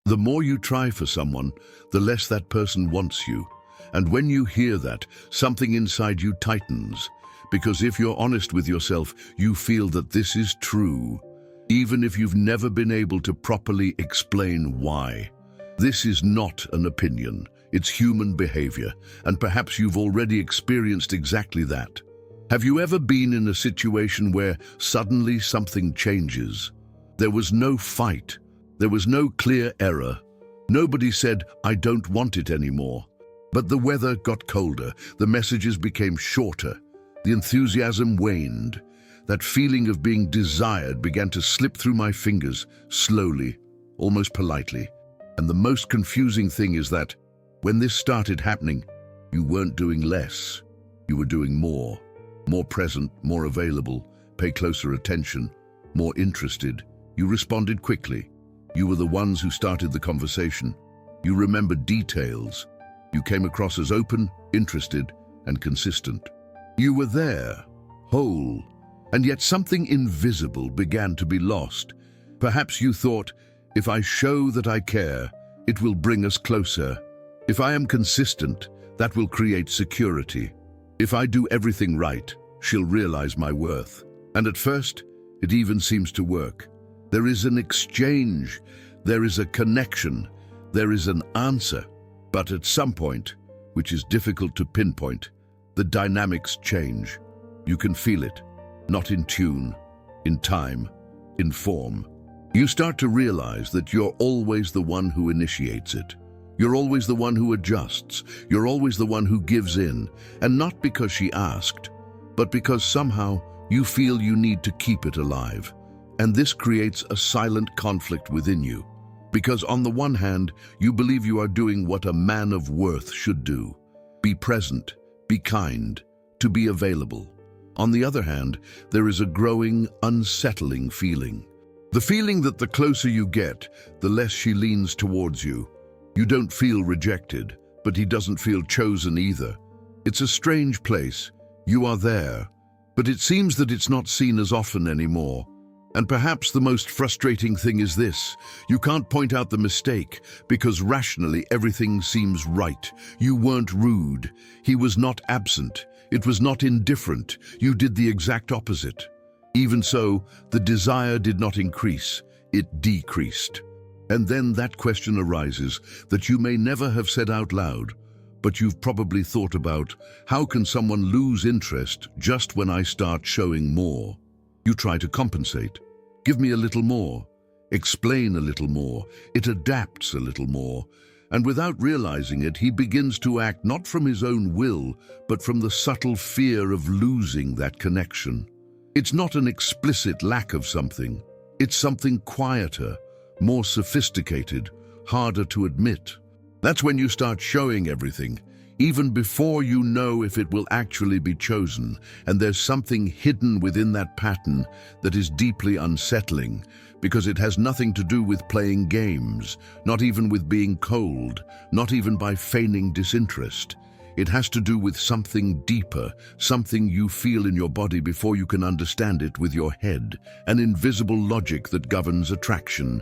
The more you try for someone, the less that person wants you. And when you hear that, something inside you tightens. Because if you're honest with yourself, you feel that this is true, even if you've never been able to properly explain why. This is not an opinion, it's human behavior, and perhaps you've already experienced exactly that. Have you ever been in a situation where suddenly something changes? There was no fight, there was no clear error. Nobody said, "I don't want it anymore." But the weather got colder, the messages became shorter, the enthusiasm waned. That feeling of being desired began to slip through my fingers, slowly, almost politely. And the most confusing thing is that, when this started happening, you weren't doing less. You were doing more. More present, more available, pay closer attention, more interested. You responded quickly. You were the ones who started the conversation. You remembered details. You came across as open, interested, and consistent. You were there, whole, and yet something invisible began to be lost. Perhaps you thought, if I show that I care, it will bring us closer. If I am consistent, that will create security. If I do everything right, she'll realize my worth. And at first, it even seems to work. There is an exchange, there is a connection, there is an answer. But at some point, which is difficult to pinpoint, the dynamics change. You can feel it, not in tune, in time, in form. You start to realize that you're always the one who initiates it. You're always the one who adjusts. You're always the one who gives in. And not because she asked, but because somehow you feel you need to keep it alive. And this creates a silent conflict within you. Because on the one hand, you believe you are doing what a man of worth should do. Be present, be kind, to be available. On the other hand, there is a growing, unsettling feeling. The feeling that the closer you get, the less she leans towards you. You don't feel rejected, but he doesn't feel chosen either. It's a strange place. You are there, but it seems that it's not seen as often anymore. And perhaps the most frustrating thing is this: you can't point out the mistake because rationally everything seems right. You weren't rude. He was not absent. It was not indifferent. You did the exact opposite. Even so, the desire did not increase. It decreased. And then that question arises that you may never have said out loud, but you've probably thought about: how can someone lose interest just when I start showing more? You try to compensate. Give me a little more. Explain a little more. It adapts a little more. And without realizing it, he begins to act not from his own will, but from the subtle fear of losing that connection. It's not an explicit lack of something. It's something quieter, more sophisticated, harder to admit. That's when you start showing everything, even before you know if it will actually be chosen. And there's something hidden within that pattern that is deeply unsettling, because it has nothing to do with playing games, not even with being cold, not even by feigning disinterest. It has to do with something deeper, something you feel in your body before you can understand it with your head, an invisible logic that governs attraction.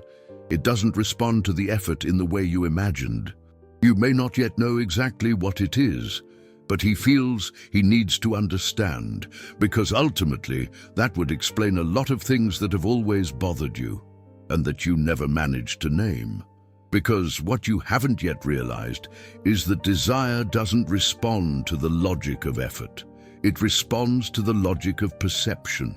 It doesn't respond to the effort in the way you imagined. You may not yet know exactly what it is, but he feels he needs to understand, because ultimately that would explain a lot of things that have always bothered you, and that you never managed to name. Because what you haven't yet realized is that desire doesn't respond to the logic of effort. It responds to the logic of perception.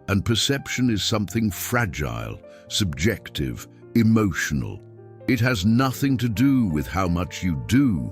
And perception is something fragile, subjective, emotional. It has nothing to do with how much you do,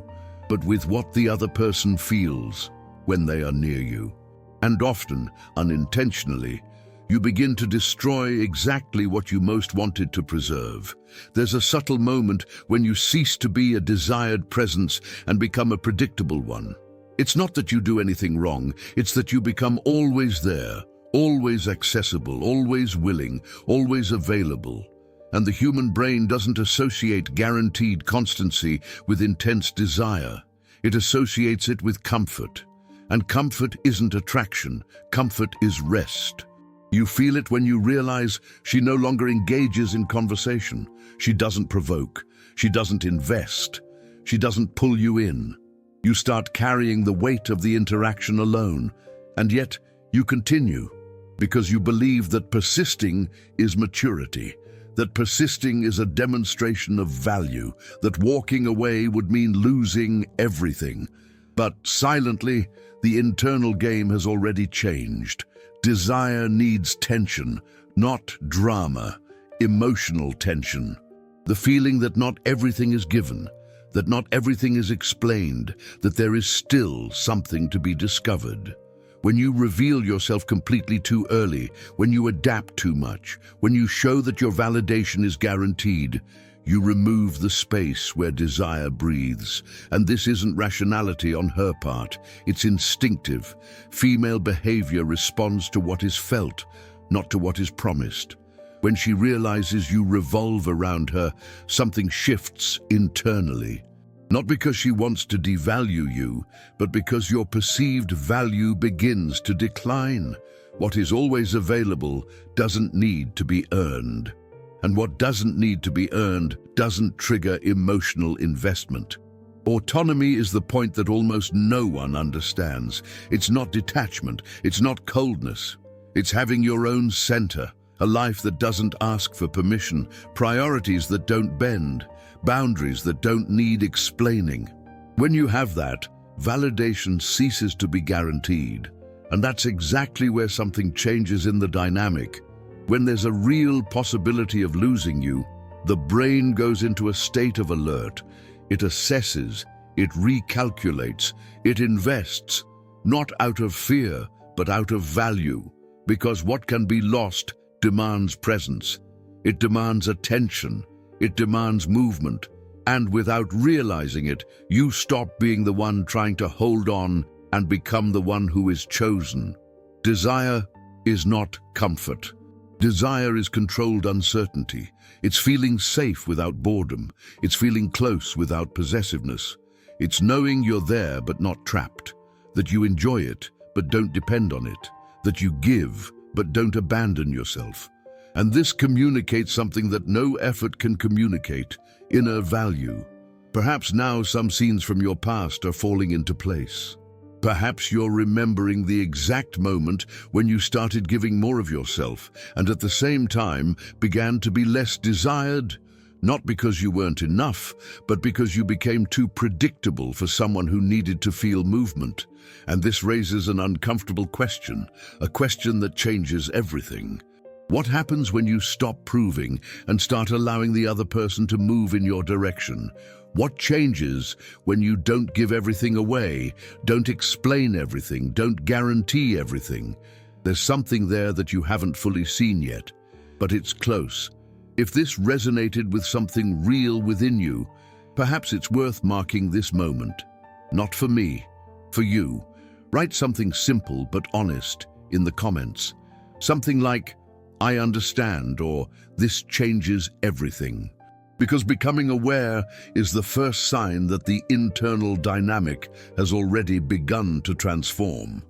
but with what the other person feels when they are near you. And often, unintentionally, you begin to destroy exactly what you most wanted to preserve. There's a subtle moment when you cease to be a desired presence and become a predictable one. It's not that you do anything wrong, it's that you become always there, always accessible, always willing, always available. And the human brain doesn't associate guaranteed constancy with intense desire. It associates it with comfort. And comfort isn't attraction. Comfort is rest. You feel it when you realize she no longer engages in conversation. She doesn't provoke. She doesn't invest. She doesn't pull you in. You start carrying the weight of the interaction alone, and yet you continue because you believe that persisting is maturity, that persisting is a demonstration of value, that walking away would mean losing everything. But silently, the internal game has already changed. Desire needs tension, not drama, emotional tension. The feeling that not everything is given, that not everything is explained, that there is still something to be discovered. When you reveal yourself completely too early, when you adapt too much, when you show that your validation is guaranteed, you remove the space where desire breathes. And this isn't rationality on her part, it's instinctive. Female behavior responds to what is felt, not to what is promised. When she realizes you revolve around her, something shifts internally. Not because she wants to devalue you, but because your perceived value begins to decline. What is always available doesn't need to be earned. And what doesn't need to be earned doesn't trigger emotional investment. Autonomy is the point that almost no one understands. It's not detachment, it's not coldness. It's having your own center, a life that doesn't ask for permission, priorities that don't bend, boundaries that don't need explaining. When you have that, validation ceases to be guaranteed. And that's exactly where something changes in the dynamic. When there's a real possibility of losing you, the brain goes into a state of alert. It assesses, it recalculates, it invests, not out of fear, but out of value. Because what can be lost demands presence. It demands attention. It demands movement. And without realizing it, you stop being the one trying to hold on and become the one who is chosen. Desire is not comfort. Desire is controlled uncertainty. It's feeling safe without boredom. It's feeling close without possessiveness. It's knowing you're there but not trapped. That you enjoy it but don't depend on it. That you give but don't abandon yourself. And this communicates something that no effort can communicate: inner value. Perhaps now some scenes from your past are falling into place. Perhaps you're remembering the exact moment when you started giving more of yourself and at the same time began to be less desired, not because you weren't enough, but because you became too predictable for someone who needed to feel movement. And this raises an uncomfortable question, a question that changes everything. What happens when you stop proving and start allowing the other person to move in your direction? What changes when you don't give everything away, don't explain everything, don't guarantee everything? There's something there that you haven't fully seen yet, but it's close. If this resonated with something real within you, perhaps it's worth marking this moment. Not for me, for you. Write something simple but honest in the comments. Something like, "I understand," or "This changes everything." Because becoming aware is the first sign that the internal dynamic has already begun to transform.